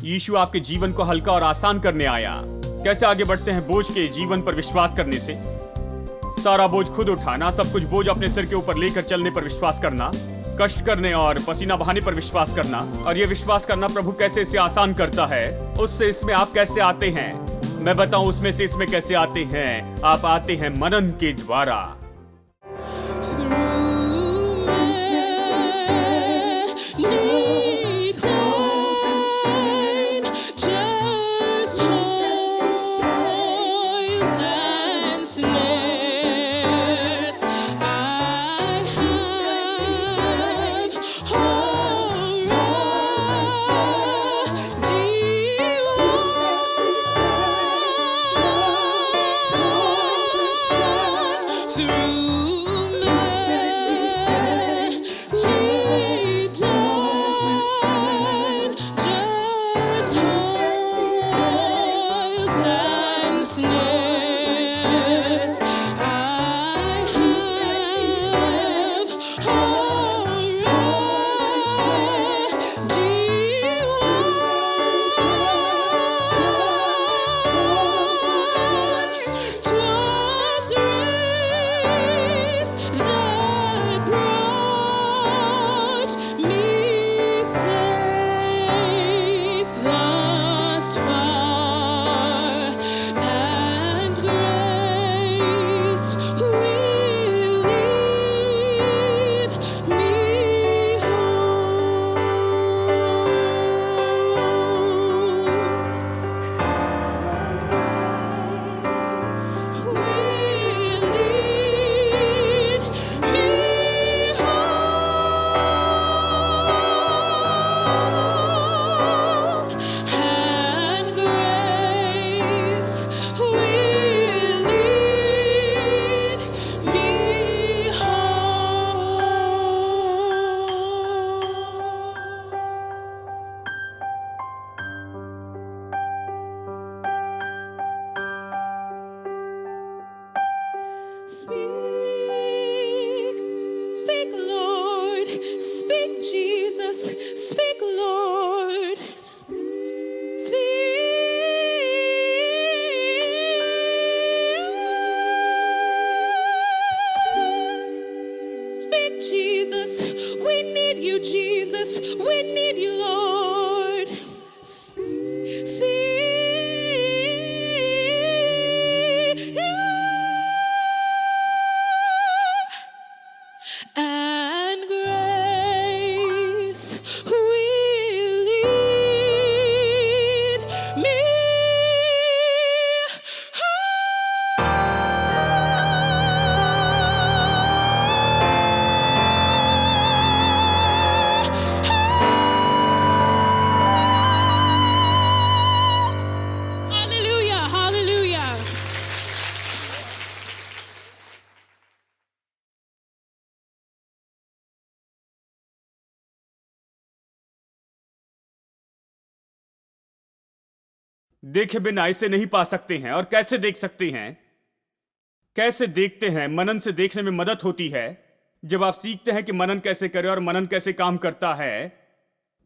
यीशु आपके जीवन को हल्का और आसान करने आया। कैसे आगे बढ़ते हैं बोझ के जीवन पर विश्वास करने से? सारा बोझ खुद उठाना, सब कुछ बोझ अपने सिर के ऊपर लेकर चलने पर विश्वास करना, कष्ट करने और पसीना बहाने पर विश्वास करना, और ये विश्वास करना प्रभु कैसे इसे आसान करता है, उससे इसमें आप कैसे आते हैं? मैं बताऊं उसमें से इसमें कैसे आते हैं। आप आते हैं मनन के द्वारा। देखे बिना इसे नहीं पा सकते हैं। और कैसे देख सकते हैं? कैसे देखते हैं? मनन से देखने में मदद होती है। जब आप सीखते हैं कि मनन कैसे करें और मनन कैसे काम करता है,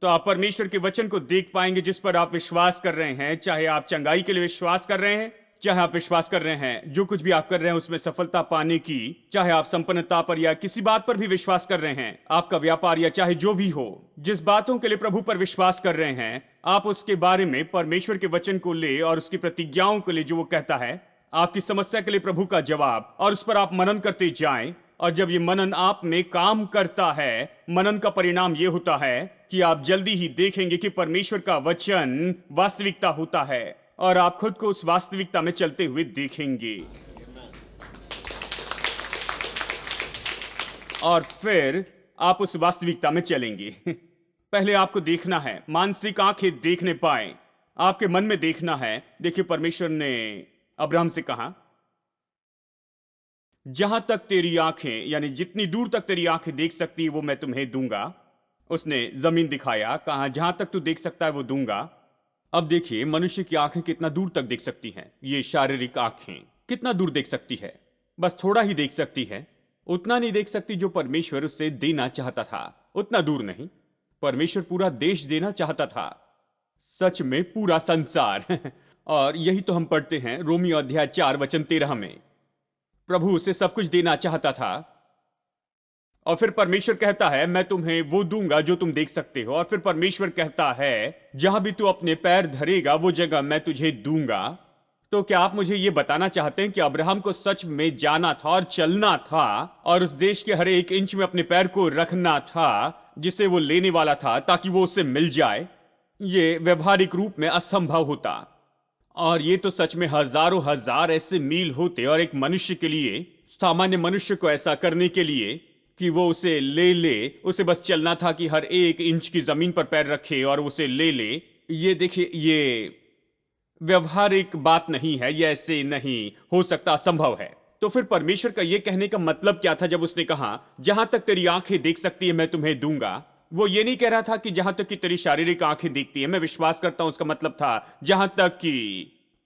तो आप परमेश्वर के वचन को देख पाएंगे जिस पर आप विश्वास कर रहे हैं। चाहे आप चंगाई के लिए विश्वास कर रहे हैं, चाहे आप विश्वास कर रहे हैं जो कुछ भी आप कर रहे हैं उसमें सफलता पाने की, चाहे आप संपन्नता पर या किसी बात पर भी विश्वास कर रहे हैं, आपका व्यापार या चाहे जो भी हो, जिस बातों के लिए प्रभु पर विश्वास कर रहे हैं, आप उसके बारे में परमेश्वर के वचन को ले और उसकी प्रतिज्ञाओं को ले जो वो कहता है, आपकी समस्या के लिए प्रभु का जवाब, और उस पर आप मनन करते जाएं। और जब ये मनन आप में काम करता है, मनन का परिणाम ये होता है कि आप जल्दी ही देखेंगे कि परमेश्वर का वचन वास्तविकता होता है और आप खुद को उस वास्तविकता में चलते हुए देखेंगे। और फिर आप उस वास्तविकता में चलेंगे। पहले आपको देखना है, मानसिक आंखें देखने पाए, आपके मन में देखना है। देखिए, परमेश्वर ने अब्राहम से कहा, जहां तक तेरी आंखें, यानी जितनी दूर तक तेरी आंखें देख सकती है वो मैं तुम्हें दूंगा। उसने जमीन दिखाया, कहा जहां तक तू देख सकता है वो दूंगा। अब देखिए, मनुष्य की आंखें कितना दूर तक देख सकती हैं। ये शारीरिक आंखें कितना दूर देख सकती है? बस थोड़ा ही देख सकती है, उतना नहीं देख सकती जो परमेश्वर उससे देना चाहता था। उतना दूर नहीं। परमेश्वर पूरा देश देना चाहता था, सच में पूरा संसार। और यही तो हम पढ़ते हैं रोमियो अध्याय 4 वचन 13 में। प्रभु उसे सब कुछ देना चाहता था और फिर परमेश्वर कहता है मैं तुम्हें वो दूंगा जो तुम देख सकते हो। और फिर परमेश्वर कहता है जहां भी तू अपने पैर धरेगा वो जगह मैं तुझे दूंगा। तो क्या आप मुझे ये बताना चाहते हैं कि अब्राहम को सच में जाना था और चलना था और उस देश के हर एक इंच में अपने पैर को रखना था जिसे वो लेने वाला था ताकि वो उससे मिल जाए? ये व्यवहारिक रूप में असंभव होता। और ये तो सच में हजारों हजार ऐसे मील होते और एक मनुष्य के लिए, सामान्य मनुष्य को ऐसा करने के लिए कि वो उसे ले उसे बस चलना था कि हर एक इंच की जमीन पर पैर रखे और उसे ले। ये देखिए, ये व्यवहारिक बात नहीं है, ये ऐसे नहीं हो सकता, असंभव है। तो फिर परमेश्वर का ये कहने का मतलब क्या था जब उसने कहा जहां तक तेरी आंखें देख सकती है मैं तुम्हें दूंगा? वो ये नहीं कह रहा था कि जहां तक कि तेरी शारीरिक आंखें देखती है मैं विश्वास करता हूं। उसका मतलब था जहां तक कि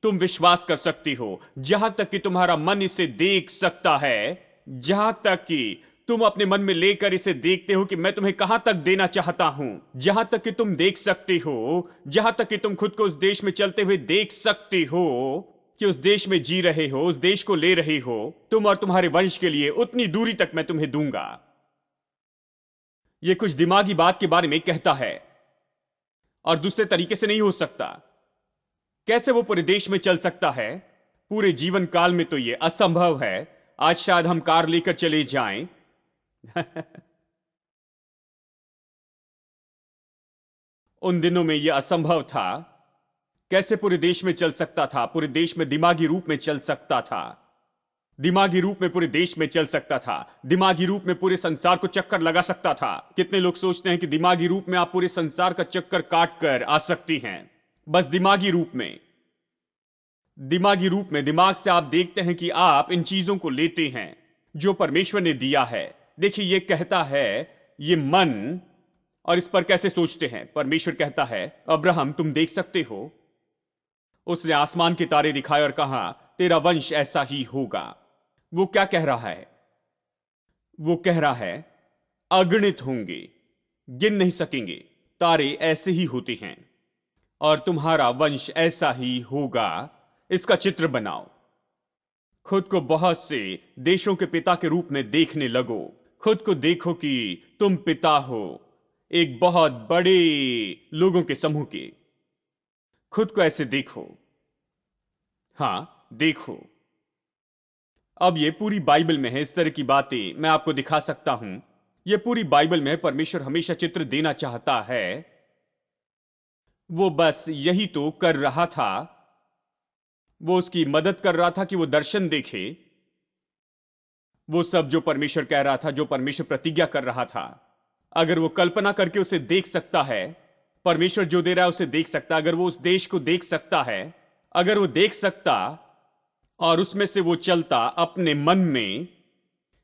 तुम विश्वास कर सकती हो, जहां तक कि तुम्हारा मन इसे देख सकता है, जहां तक कि तुम अपने मन में लेकर इसे देखते हो कि मैं तुम्हें कहां तक देना चाहता हूं, जहां तक कि तुम देख सकते हो, जहां तक कि तुम खुद को उस देश में चलते हुए देख सकते हो कि उस देश में जी रहे हो, उस देश को ले रहे हो तुम और तुम्हारे वंश के लिए, उतनी दूरी तक मैं तुम्हें दूंगा। यह कुछ दिमागी बात के बारे में कहता है और दूसरे तरीके से नहीं हो सकता। कैसे वो पूरे देश में चल सकता है? पूरे जीवन काल में तो यह असंभव है। आज शायद हम कार लेकर चले जाएं उन दिनों में यह असंभव था। कैसे पूरे देश में चल सकता था? पूरे देश में दिमागी रूप में चल सकता था, दिमागी रूप में पूरे देश में चल सकता था, दिमागी रूप में पूरे संसार को चक्कर लगा सकता था। कितने लोग सोचते हैं कि दिमागी रूप में आप पूरे संसार का चक्कर काट कर आ सकती हैं? बस दिमागी रूप में, दिमागी रूप में, दिमाग से आप देखते हैं कि आप इन चीजों को लेते हैं जो परमेश्वर ने दिया है। देखिए, यह कहता है ये मन, और इस पर कैसे सोचते हैं। परमेश्वर कहता है अब्राहम तुम देख सकते हो। उसने आसमान के तारे दिखाए और कहा तेरा वंश ऐसा ही होगा। वो क्या कह रहा है? वो कह रहा है अगणित होंगे, गिन नहीं सकेंगे, तारे ऐसे ही होते हैं और तुम्हारा वंश ऐसा ही होगा। इसका चित्र बनाओ, खुद को बहुत से देशों के पिता के रूप में देखने लगो। खुद को देखो कि तुम पिता हो एक बहुत बड़े लोगों के समूह के। खुद को ऐसे देखो, हां देखो। अब ये पूरी बाइबल में है, इस तरह की बातें मैं आपको दिखा सकता हूं। ये पूरी बाइबल में परमेश्वर हमेशा चित्र देना चाहता है। वो बस यही तो कर रहा था। वो उसकी मदद कर रहा था कि वो दर्शन देखे, वो सब जो परमेश्वर कह रहा था, जो परमेश्वर प्रतिज्ञा कर रहा था। अगर वो कल्पना करके उसे देख सकता है, परमेश्वर जो दे रहा है उसे देख सकता, अगर वो उस देश को देख सकता है, अगर वो देख सकता और उसमें से वो चलता अपने मन में,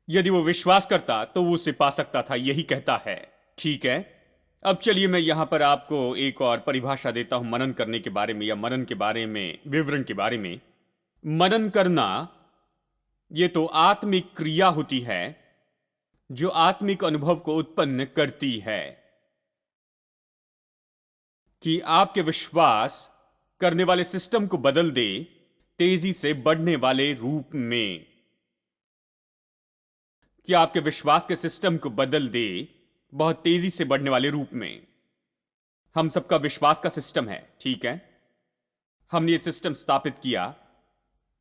यदि वो विश्वास करता तो वो उसे पा सकता था। यही कहता है। ठीक है, अब चलिए मैं यहां पर आपको एक और परिभाषा देता हूं मनन करने के बारे में, या मनन के बारे में, विवरण के बारे में। मनन करना ये तो आत्मिक क्रिया होती है जो आत्मिक अनुभव को उत्पन्न करती है कि आपके विश्वास करने वाले सिस्टम को बदल दे तेजी से बढ़ने वाले रूप में, कि आपके विश्वास के सिस्टम को बदल दे बहुत तेजी से बढ़ने वाले रूप में। हम सबका विश्वास का सिस्टम है, ठीक है। हमने ये सिस्टम स्थापित किया।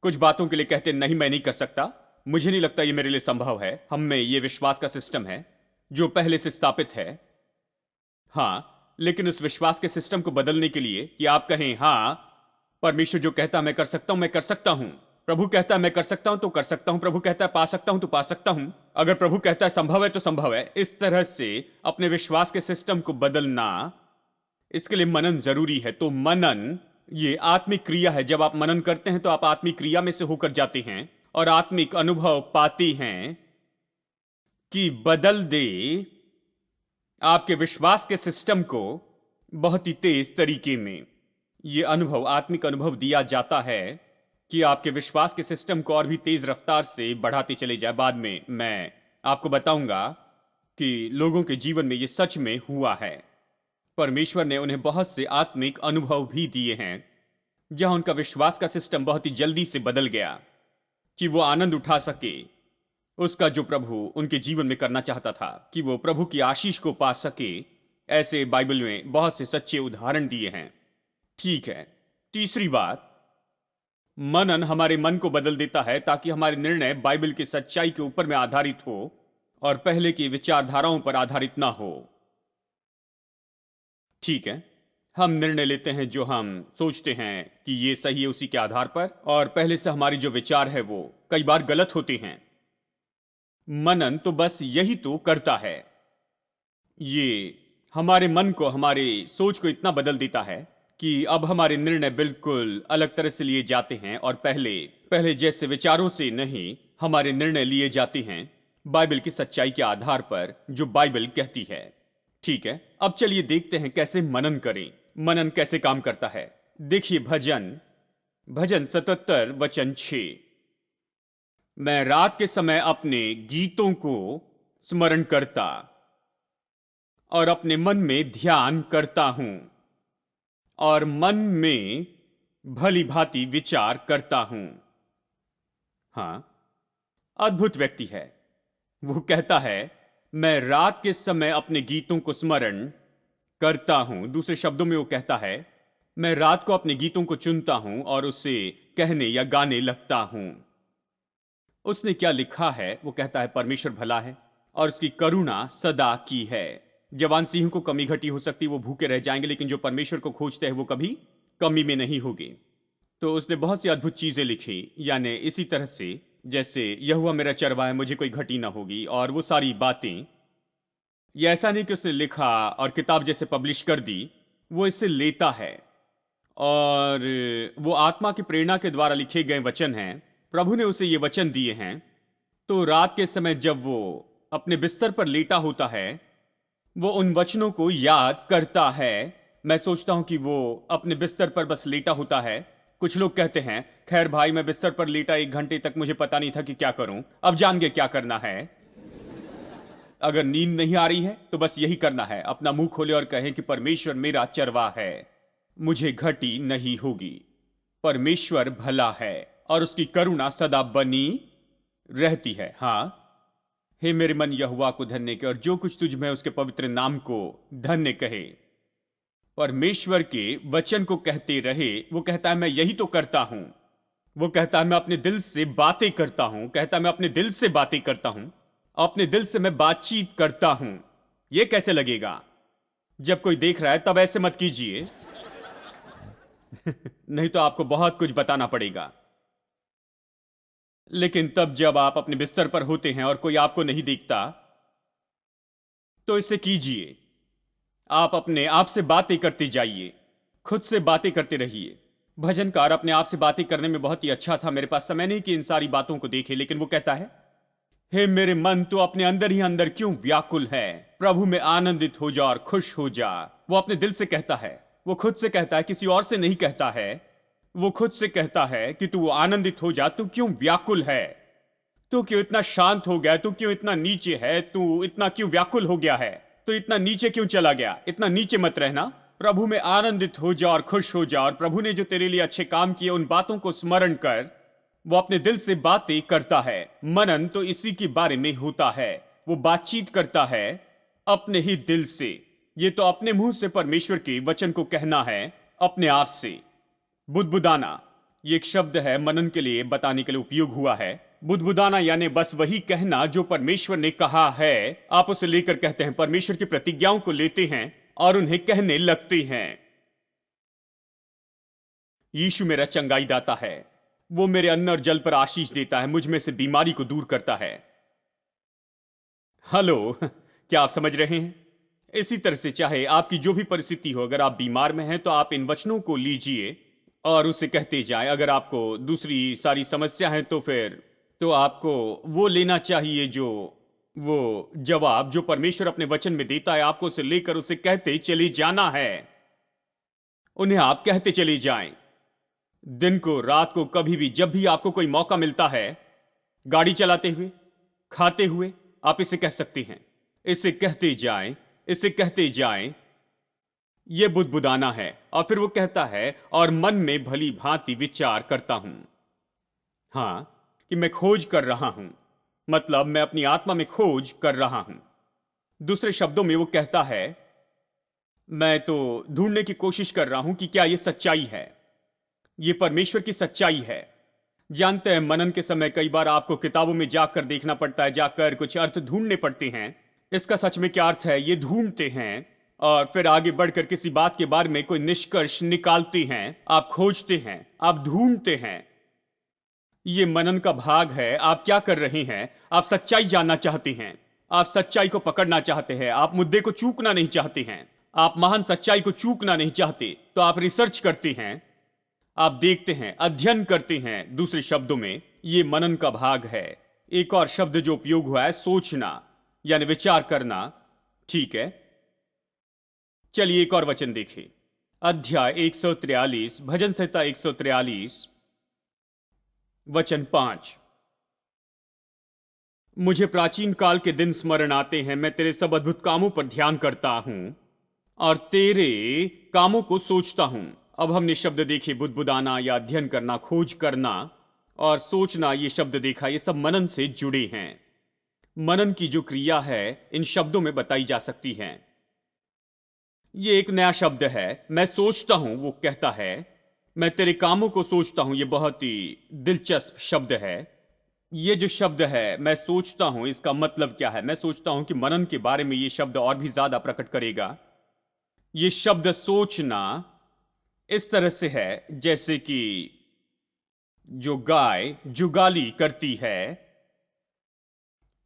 कुछ बातों के लिए कहते नहीं मैं नहीं कर सकता, मुझे नहीं लगता ये मेरे लिए संभव है। हम में ये विश्वास का सिस्टम है जो पहले से स्थापित है। हां, लेकिन उस विश्वास के सिस्टम को बदलने के लिए कि आप कहें हां परमेश्वर जो कहता मैं कर सकता हूं, मैं कर सकता हूं। प्रभु कहता है मैं कर सकता हूं तो कर सकता हूं। प्रभु कहता है पा सकता हूं तो पा सकता हूं। अगर प्रभु कहता है संभव है तो संभव है। इस तरह से अपने विश्वास के सिस्टम को बदलना, इसके लिए मनन जरूरी है। तो मनन ये आत्मिक क्रिया है। जब आप मनन करते हैं तो आप आत्मिक क्रिया में से होकर जाते हैं और आत्मिक अनुभव पाते हैं कि बदल दे आपके विश्वास के सिस्टम को बहुत ही तेज तरीके में। यह अनुभव, आत्मिक अनुभव दिया जाता है कि आपके विश्वास के सिस्टम को और भी तेज रफ्तार से बढ़ाते चले जाए। बाद में मैं आपको बताऊंगा कि लोगों के जीवन में यह सच में हुआ है। परमेश्वर ने उन्हें बहुत से आत्मिक अनुभव भी दिए हैं जहां उनका विश्वास का सिस्टम बहुत ही जल्दी से बदल गया कि वो आनंद उठा सके उसका जो प्रभु उनके जीवन में करना चाहता था, कि वो प्रभु की आशीष को पा सके। ऐसे बाइबल में बहुत से सच्चे उदाहरण दिए हैं। ठीक है, तीसरी बात, मनन हमारे मन को बदल देता है ताकि हमारे निर्णय बाइबल की सच्चाई के ऊपर में आधारित हो और पहले की विचारधाराओं पर आधारित ना हो। ठीक है, हम निर्णय लेते हैं जो हम सोचते हैं कि ये सही है उसी के आधार पर, और पहले से हमारी जो विचार है वो कई बार गलत होते हैं। मनन तो बस यही तो करता है, ये हमारे मन को, हमारे सोच को इतना बदल देता है कि अब हमारे निर्णय बिल्कुल अलग तरह से लिए जाते हैं और पहले जैसे विचारों से नहीं, हमारे निर्णय लिए जाते हैं बाइबल की सच्चाई के आधार पर जो बाइबल कहती है। ठीक है, अब चलिए देखते हैं कैसे मनन करें, मनन कैसे काम करता है। देखिए भजन 77 वचन 6, मैं रात के समय अपने गीतों को स्मरण करता और अपने मन में ध्यान करता हूं और मन में भली भांति विचार करता हूं। हां, अद्भुत व्यक्ति है। वो कहता है मैं रात के समय अपने गीतों को स्मरण करता हूं। दूसरे शब्दों में वो कहता है मैं रात को अपने गीतों को चुनता हूं और उसे कहने या गाने लगता हूं। उसने क्या लिखा है? वो कहता है परमेश्वर भला है और उसकी करुणा सदा की है। जवान सिंह को कमी घटी हो सकती, वो भूखे रह जाएंगे, लेकिन जो परमेश्वर को खोजते हैं वो कभी कमी में नहीं होगी। तो उसने बहुत सी अद्भुत चीजें लिखी, यानी इसी तरह से जैसे यहोवा मेरा चरवाहा है, मुझे कोई घटी ना होगी, और वो सारी बातें। ये ऐसा नहीं कि उसने लिखा और किताब जैसे पब्लिश कर दी, वो इससे लेता है और वो आत्मा की प्रेरणा के द्वारा लिखे गए वचन हैं। प्रभु ने उसे ये वचन दिए हैं। तो रात के समय जब वो अपने बिस्तर पर लेटा होता है, वो उन वचनों को याद करता है। मैं सोचता हूं कि वो अपने बिस्तर पर बस लेटा होता है। कुछ लोग कहते हैं खैर भाई, मैं बिस्तर पर लेटा 1 घंटे तक, मुझे पता नहीं था कि क्या करूं, अब जान गए क्या करना है। अगर नींद नहीं आ रही है तो बस यही करना है, अपना मुंह खोले और कहें कि परमेश्वर मेरा चरवाहा है, मुझे घटी नहीं होगी। परमेश्वर भला है और उसकी करुणा सदा बनी रहती है। हां, हे मेरे मन यहोवा को धन्य कहे और जो कुछ तुझ में उसके पवित्र नाम को धन्य कहे। परमेश्वर के वचन को कहते रहे। वो कहता है मैं यही तो करता हूं। वो कहता है मैं अपने दिल से बातें करता हूं। कहता है मैं अपने दिल से बातें करता हूं, अपने दिल से मैं बातचीत करता हूं। यह कैसे लगेगा? जब कोई देख रहा है तब ऐसे मत कीजिए नहीं तो आपको बहुत कुछ बताना पड़ेगा। लेकिन तब जब आप अपने बिस्तर पर होते हैं और कोई आपको नहीं देखता, तो इसे कीजिए। आप अपने आप से बातें करते जाइए, खुद से बातें करते रहिए। भजनकार अपने आप से बातें करने में बहुत ही अच्छा था। मेरे पास समय नहीं कि इन सारी बातों को देखे, लेकिन वो कहता है हे मेरे मन, तो अपने अंदर ही अंदर क्यों व्याकुल है? प्रभु में आनंदित हो जा और खुश हो जा। वो अपने दिल से कहता है, वो खुद से कहता है, किसी और से नहीं कहता है। वो खुद से कहता है कि तू आनंदित हो जा, तू क्यों व्याकुल है? तू क्यों इतना शांत हो गया? तू क्यों इतना नीचे है? तू इतना क्यों व्याकुल हो गया है? तो इतना नीचे क्यों चला गया? इतना नीचे मत रहना। प्रभु में आनंदित हो जा और खुश हो जा, और प्रभु ने जो तेरे लिए अच्छे काम किए उन बातों को स्मरण कर। वो अपने दिल से बातें करता है। मनन तो इसी के बारे में होता है। वो बातचीत करता है अपने ही दिल से। ये तो अपने मुंह से परमेश्वर के वचन को कहना है अपने आप से। बुदबुदाना ये एक शब्द है, मनन के लिए बताने के लिए उपयोग हुआ है। बुदबुदाना यानी बस वही कहना जो परमेश्वर ने कहा है, आप उसे लेकर कहते हैं। परमेश्वर की प्रतिज्ञाओं को लेते हैं और उन्हें कहने लगते हैं। यीशु मेरा चंगाई दाता है। वो मेरे अन्न और जल पर आशीष देता है, मुझ में से बीमारी को दूर करता है। हेलो, क्या आप समझ रहे हैं? इसी तरह से चाहे आपकी जो भी परिस्थिति हो, अगर आप बीमार में हैं तो आप इन वचनों को लीजिए और उसे कहते जाएं। अगर आपको दूसरी सारी समस्या है तो फिर तो आपको वो लेना चाहिए, जो वो जवाब जो परमेश्वर अपने वचन में देता है, आपको उसे लेकर उसे कहते चले जाना है। उन्हें आप कहते चले जाएं, दिन को, रात को, कभी भी, जब भी आपको कोई मौका मिलता है, गाड़ी चलाते हुए, खाते हुए, आप इसे कह सकते हैं। इसे कहते जाएं, इसे कहते जाएं। ये बुदबुदाना है। और फिर वो कहता है और मन में भली भांति विचार करता हूं। हाँ, कि मैं खोज कर रहा हूं, मतलब मैं अपनी आत्मा में खोज कर रहा हूं। दूसरे शब्दों में वो कहता है मैं तो ढूंढने की कोशिश कर रहा हूं कि क्या ये सच्चाई है, ये परमेश्वर की सच्चाई है। जानते हैं, मनन के समय कई बार आपको किताबों में जाकर देखना पड़ता है, जाकर कुछ अर्थ ढूंढने पड़ते हैं। इसका सच में क्या अर्थ है ये ढूंढते हैं और फिर आगे बढ़कर किसी बात के बारे में कोई निष्कर्ष निकालते हैं। आप खोजते हैं, आप ढूंढते हैं। ये मनन का भाग है। आप क्या कर रहे हैं? आप सच्चाई जानना चाहते हैं, आप सच्चाई को पकड़ना चाहते हैं, आप मुद्दे को चूकना नहीं चाहते हैं, आप महान सच्चाई को चूकना नहीं चाहते, तो आप रिसर्च करते हैं, आप देखते हैं, अध्ययन करते हैं। दूसरे शब्दों में ये मनन का भाग है। एक और शब्द जो उपयोग हुआ है सोचना, यानी विचार करना। ठीक है, चलिए एक और वचन देखें। अध्याय 143, भजन संहिता 143, वचन 5। मुझे प्राचीन काल के दिन स्मरण आते हैं, मैं तेरे सब अद्भुत कामों पर ध्यान करता हूं और तेरे कामों को सोचता हूं। अब हमने शब्द देखे, बुदबुदाना या अध्ययन करना, खोज करना और सोचना, ये शब्द देखा। ये सब मनन से जुड़े हैं। मनन की जो क्रिया है इन शब्दों में बताई जा सकती है। ये एक नया शब्द है, मैं सोचता हूं। वो कहता है मैं तेरे कामों को सोचता हूं। ये बहुत ही दिलचस्प शब्द है। ये जो शब्द है मैं सोचता हूं, इसका मतलब क्या है? मैं सोचता हूं कि मनन के बारे में ये शब्द और भी ज्यादा प्रकट करेगा। ये शब्द सोचना इस तरह से है जैसे कि जो गाय जुगाली करती है।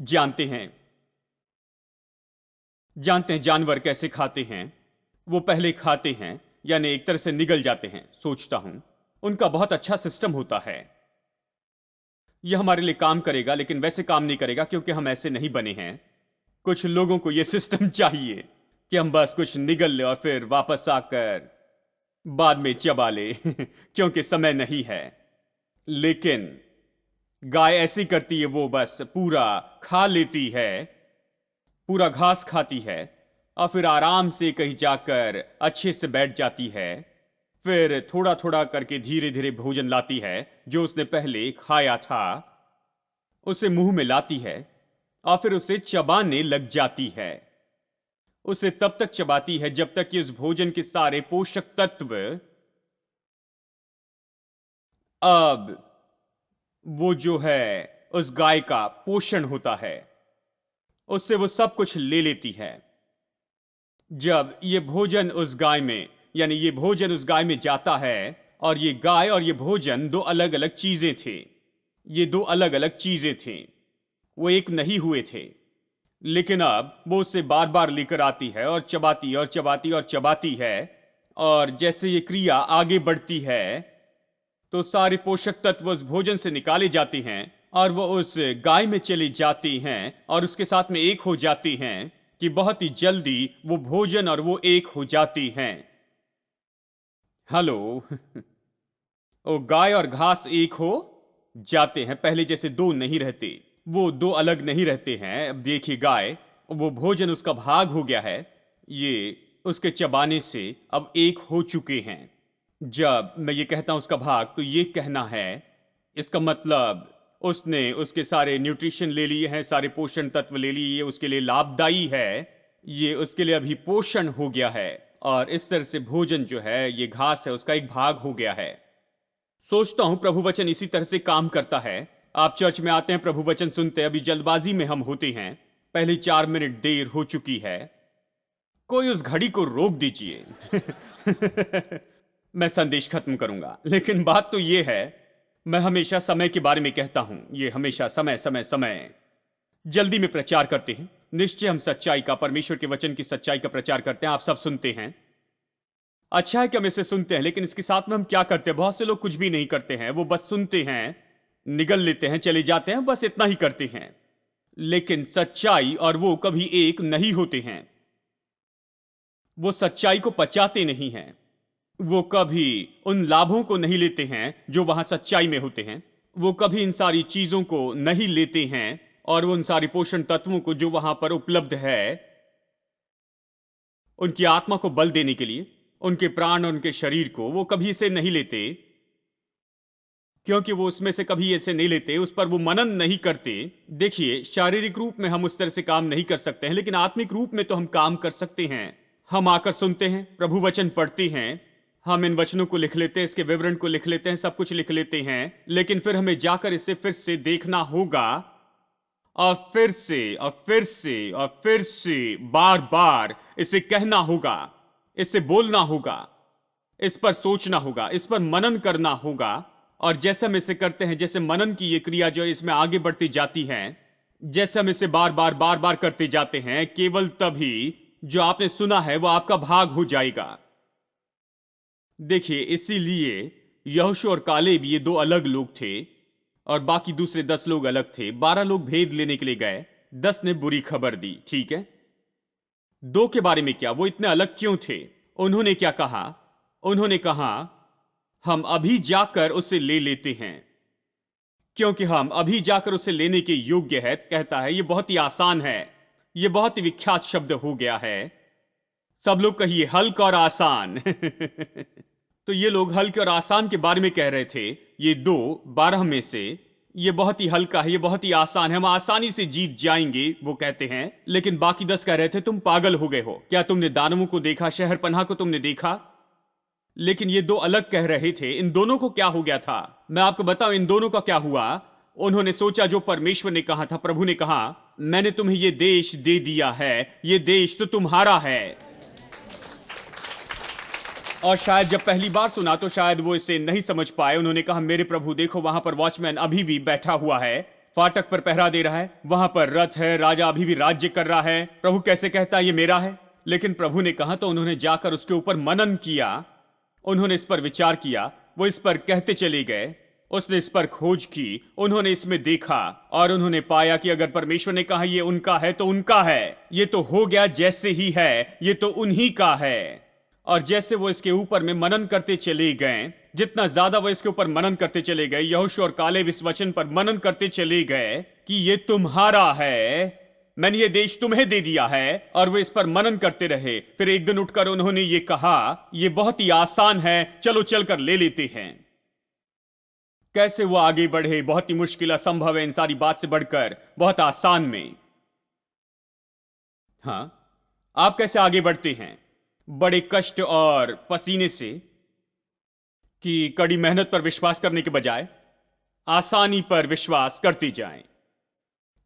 जानते हैं जानवर कैसे खाते हैं? वो पहले खाते हैं, यानी एक तरह से निगल जाते हैं। सोचता हूं उनका बहुत अच्छा सिस्टम होता है। यह हमारे लिए काम करेगा, लेकिन वैसे काम नहीं करेगा क्योंकि हम ऐसे नहीं बने हैं। कुछ लोगों को यह सिस्टम चाहिए कि हम बस कुछ निगल ले और फिर वापस आकर बाद में चबा ले क्योंकि समय नहीं है। लेकिन गाय ऐसी करती है, वो बस पूरा खा लेती है, पूरा घास खाती है और फिर आराम से कहीं जाकर अच्छे से बैठ जाती है। फिर थोड़ा थोड़ा करके धीरे धीरे भोजन लाती है जो उसने पहले खाया था, उसे मुंह में लाती है और फिर उसे चबाने लग जाती है। उसे तब तक चबाती है जब तक कि उस भोजन के सारे पोषक तत्व अब वो जो है उस गाय का पोषण होता है, उससे वो सब कुछ ले लेती है। जब ये भोजन उस गाय में, यानी ये भोजन उस गाय में जाता है, और ये गाय और ये भोजन दो अलग अलग चीजें थे। ये दो अलग अलग चीजें थी, वो एक नहीं हुए थे। लेकिन अब वो उसे बार बार लेकर आती है और चबाती और चबाती और चबाती है। और जैसे ये क्रिया आगे बढ़ती है तो सारे पोषक तत्व उस भोजन से निकाले जाते हैं और वो उस गाय में चली जाती हैं और उसके साथ में एक हो जाती हैं कि बहुत ही जल्दी वो भोजन और वो एक हो जाती हैं। हेलो वो गाय और घास एक हो जाते हैं, पहले जैसे दो नहीं रहते, वो दो अलग नहीं रहते हैं। अब देखिए, गाय, वो भोजन उसका भाग हो गया है, ये उसके चबाने से अब एक हो चुके हैं। जब मैं ये कहता हूं उसका भाग, तो ये कहना है, इसका मतलब उसने उसके सारे न्यूट्रिशन ले लिए हैं, सारे पोषण तत्व ले लिए, ये उसके लिए लाभदायी है, ये उसके लिए अभी पोषण हो गया है। और इस तरह से भोजन जो है, ये घास है, उसका एक भाग हो गया है। सोचता हूं प्रभु वचन इसी तरह से काम करता है। आप चर्च में आते हैं, प्रभु वचन सुनते हैं, अभी जल्दबाजी में हम होते हैं, पहले 4 मिनट देर हो चुकी है, कोई उस घड़ी को रोक दीजिए मैं संदेश खत्म करूंगा। लेकिन बात तो यह है, मैं हमेशा समय के बारे में कहता हूं, ये हमेशा समय समय समय जल्दी में प्रचार करते हैं। निश्चय हम सच्चाई का, परमेश्वर के वचन की सच्चाई का प्रचार करते हैं, आप सब सुनते हैं। अच्छा है कि हम इसे सुनते हैं, लेकिन इसके साथ में हम क्या करते हैं? बहुत से लोग कुछ भी नहीं करते हैं, वो बस सुनते हैं, निगल लेते हैं, चले जाते हैं, बस इतना ही करते हैं। लेकिन सच्चाई और वो कभी एक नहीं होते हैं। वो सच्चाई को पचाते नहीं हैं, वो कभी उन लाभों को नहीं लेते हैं जो वहां सच्चाई में होते हैं, वो कभी इन सारी चीजों को नहीं लेते हैं और वो उन सारी पोषण तत्वों को जो वहां पर उपलब्ध है उनकी आत्मा को बल देने के लिए, उनके प्राण और उनके शरीर को, वो कभी इसे नहीं लेते, क्योंकि वो उसमें से कभी ऐसे नहीं लेते, उस पर वो मनन नहीं करते। देखिए, शारीरिक रूप में हम उस तरह से काम नहीं कर सकते हैं, लेकिन आत्मिक रूप में तो हम काम कर सकते हैं। हम आकर सुनते हैं, प्रभु वचन पढ़ते हैं, हम इन वचनों को लिख लेते हैं, इसके विवरण को लिख लेते हैं, सब कुछ लिख लेते हैं, लेकिन फिर हमें जाकर इसे फिर से देखना होगा, और फिर से और फिर से और फिर से बार बार इसे कहना होगा, इसे बोलना होगा, इस पर सोचना होगा, इस पर मनन करना होगा। और जैसे हम इसे करते हैं, जैसे मनन की ये क्रिया जो इसमें आगे बढ़ती जाती है, जैसे हम इसे बार बार करते जाते हैं, केवल तभी जो आपने सुना है वो आपका भाग हो जाएगा। देखिए, इसीलिए यहोशू और कालेब ये दो अलग लोग थे और बाकी दूसरे 10 लोग अलग थे। 12 लोग भेद लेने के लिए गए, 10 ने बुरी खबर दी, ठीक है। 2 के बारे में क्या, वो इतने अलग क्यों थे? उन्होंने क्या कहा? उन्होंने कहा, हम अभी जाकर उसे ले लेते हैं, क्योंकि हम अभी जाकर उसे लेने के योग्य है। कहता है, ये बहुत ही आसान है, ये बहुत ही विख्यात शब्द हो गया है। सब लोग कहिए, हल्का और आसान। तो ये लोग हल्के और आसान के बारे में कह रहे थे। ये 12 में से ये बहुत ही हल्का है, ये बहुत ही आसान है, हम आसानी से जीत जाएंगे, वो कहते हैं। लेकिन बाकी 10 कह रहे थे, तुम पागल हो गए हो, क्या तुमने दानवों को देखा, शहर पनाह को तुमने देखा? लेकिन ये 2 अलग कह रहे थे। इन दोनों को क्या हो गया था? मैं आपको बताऊं इन दोनों का क्या हुआ। उन्होंने सोचा जो परमेश्वर ने कहा था, प्रभु ने कहा, मैंने तुम्हें ये देश दे दिया है, ये देश तो तुम्हारा है। और शायद जब पहली बार सुना तो शायद वो इसे नहीं समझ पाए। उन्होंने कहा, मेरे प्रभु देखो, वहां पर वॉचमैन अभी भी बैठा हुआ है, फाटक पर पहरा दे रहा है, वहां पर रथ है, राजा अभी भी राज्य कर रहा है, प्रभु कैसे कहता है ये मेरा है? लेकिन प्रभु ने कहा तो उन्होंने जाकर उसके ऊपर मनन किया, उन्होंने इस पर विचार किया, वो इस पर कहते चले गए, उसने इस पर खोज की, उन्होंने इसमें देखा और उन्होंने पाया कि अगर परमेश्वर ने कहा ये उनका है तो उनका है, ये तो हो गया जैसे ही है, ये तो उन्हीं का है। और जैसे वो इसके ऊपर में मनन करते चले गए, जितना ज्यादा वो इसके ऊपर मनन करते चले गए, यहोशू और कालेब इस वचन पर मनन करते चले गए कि ये तुम्हारा है, मैंने ये देश तुम्हें दे दिया है, और वे इस पर मनन करते रहे। फिर एक दिन उठकर उन्होंने ये कहा, ये बहुत ही आसान है, चलो चलकर ले लेते हैं। कैसे वो आगे बढ़े? बहुत ही मुश्किल, असंभव है इन सारी बात से बढ़कर, बहुत आसान में। हाँ, आप कैसे आगे बढ़ते हैं? बड़े कष्ट और पसीने से, कि कड़ी मेहनत पर विश्वास करने के बजाय आसानी पर विश्वास करते जाएं।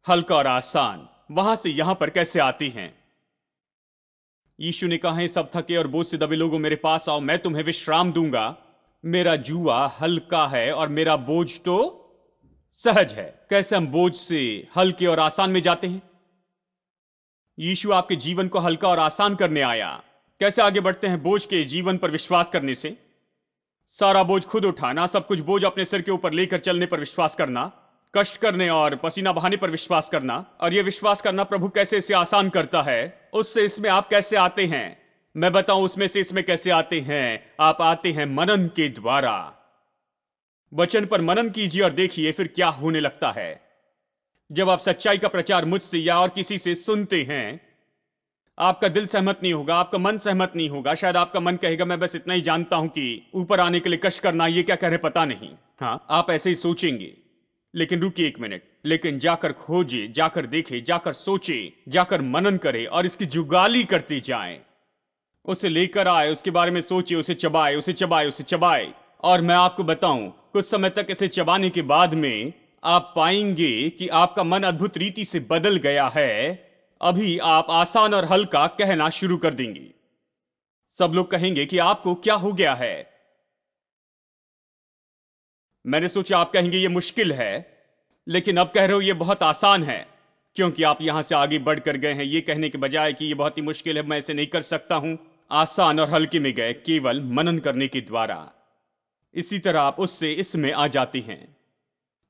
हल्का और आसान, वहां से यहां पर कैसे आती हैं? यीशु ने कहा, सब थके और बोझ से दबे लोगों मेरे पास आओ, मैं तुम्हें विश्राम दूंगा। मेरा जुआ हल्का है और मेरा बोझ तो सहज है। कैसे हम बोझ से हल्के और आसान में जाते हैं? यीशु आपके जीवन को हल्का और आसान करने आया। कैसे आगे बढ़ते हैं? बोझ के जीवन पर विश्वास करने से। सारा बोझ खुद उठाना, सब कुछ बोझ अपने सिर के ऊपर लेकर चलने पर विश्वास करना, कष्ट करने और पसीना बहाने पर विश्वास करना। और यह विश्वास करना प्रभु कैसे इसे आसान करता है, उससे इसमें आप कैसे आते हैं? मैं बताऊं उसमें से इसमें कैसे आते हैं। आप आते हैं मनन के द्वारा। वचन पर मनन कीजिए और देखिए फिर क्या होने लगता है। जब आप सच्चाई का प्रचार मुझसे या और किसी से सुनते हैं, आपका दिल सहमत नहीं होगा, आपका मन सहमत नहीं होगा। शायद आपका मन कहेगा, मैं बस इतना ही जानता हूं कि ऊपर आने के लिए कष्ट करना, ये क्या कह रहे पता नहीं। हाँ, आप ऐसे ही सोचेंगे। लेकिन रुकिए एक मिनट, लेकिन जाकर खोजे, जाकर देखे, जाकर सोचे, जाकर मनन करे और इसकी जुगाली करते जाएं। उसे लेकर आए, उसके बारे में सोचे, उसे चबाए, उसे चबाए, उसे चबाए। और मैं आपको बताऊं, कुछ समय तक इसे चबाने के बाद में आप पाएंगे कि आपका मन अद्भुत रीति से बदल गया है। अभी आप आसान और हल्का कहना शुरू कर देंगे। सब लोग कहेंगे कि आपको क्या हो गया है। मैंने सोचा आप कहेंगे ये मुश्किल है, लेकिन अब कह रहे हो ये बहुत आसान है, क्योंकि आप यहां से आगे बढ़कर गए हैं। ये कहने के बजाय कि ये बहुत ही मुश्किल है, मैं इसे नहीं कर सकता हूं, आसान और हल्के में गए केवल मनन करने के द्वारा। इसी तरह आप उससे इसमें आ जाते हैं।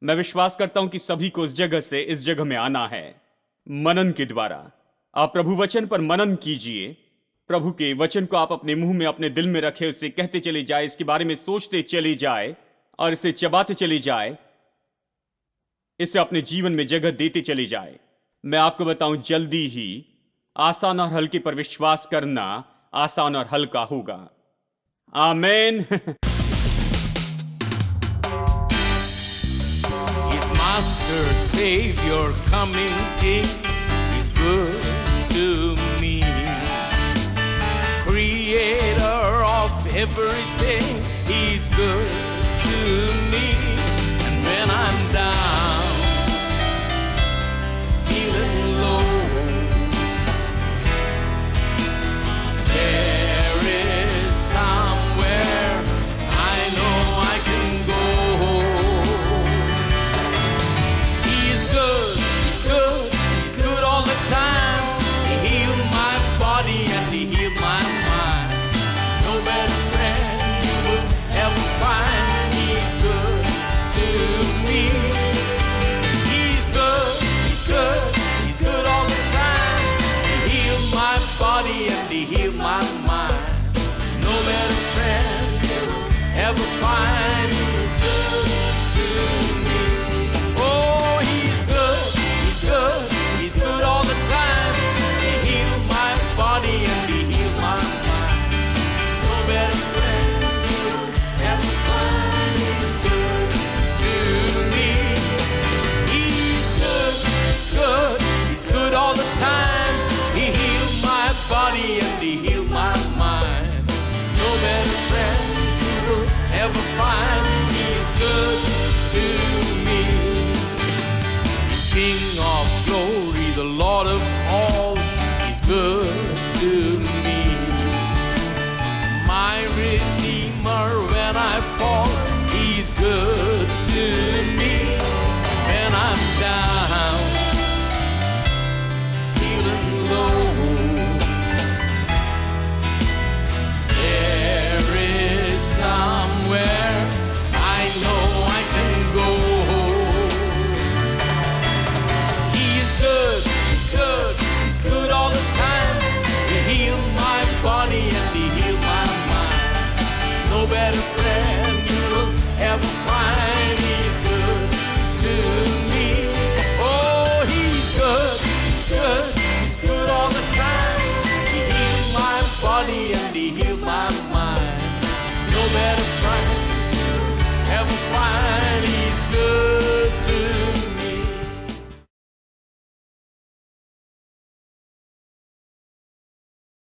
मैं विश्वास करता हूं कि सभी को इस जगह से इस जगह में आना है मनन के द्वारा। आप प्रभु वचन पर मनन कीजिए। प्रभु के वचन को आप अपने मुंह में, अपने दिल में रखे, उसे कहते चले जाए, इसके बारे में सोचते चले जाए और इसे चबाते चले जाए, इसे अपने जीवन में जगह देते चले जाए। मैं आपको बताऊं, जल्दी ही आसान और हल्के पर विश्वास करना आसान और हल्का होगा। आमीन। His master, savior, coming king is good to me. Creator of everything, he's good to me. And when I'm down, feeling low, there is somewhere I know I can go. He's good, he's good, he's good all the time. He healed my body and he healed my mind. No better friend you will ever find. He's good to me. He's good, he's good, he's good all the time. He healed my body and he healed my mind. No better friend you will ever find. He's good to me. Oh, he's good, he's good, he's good all the time. He healed my body and he healed my mind. No better friend you will ever find. He's good to me. He's good, he's good, he's good all the time. He healed my body and he healed my mind. No better friend you will ever find. He's good to me. He's King of glory, the Lord of all. He's good to me. My Redeemer when I fall, he's good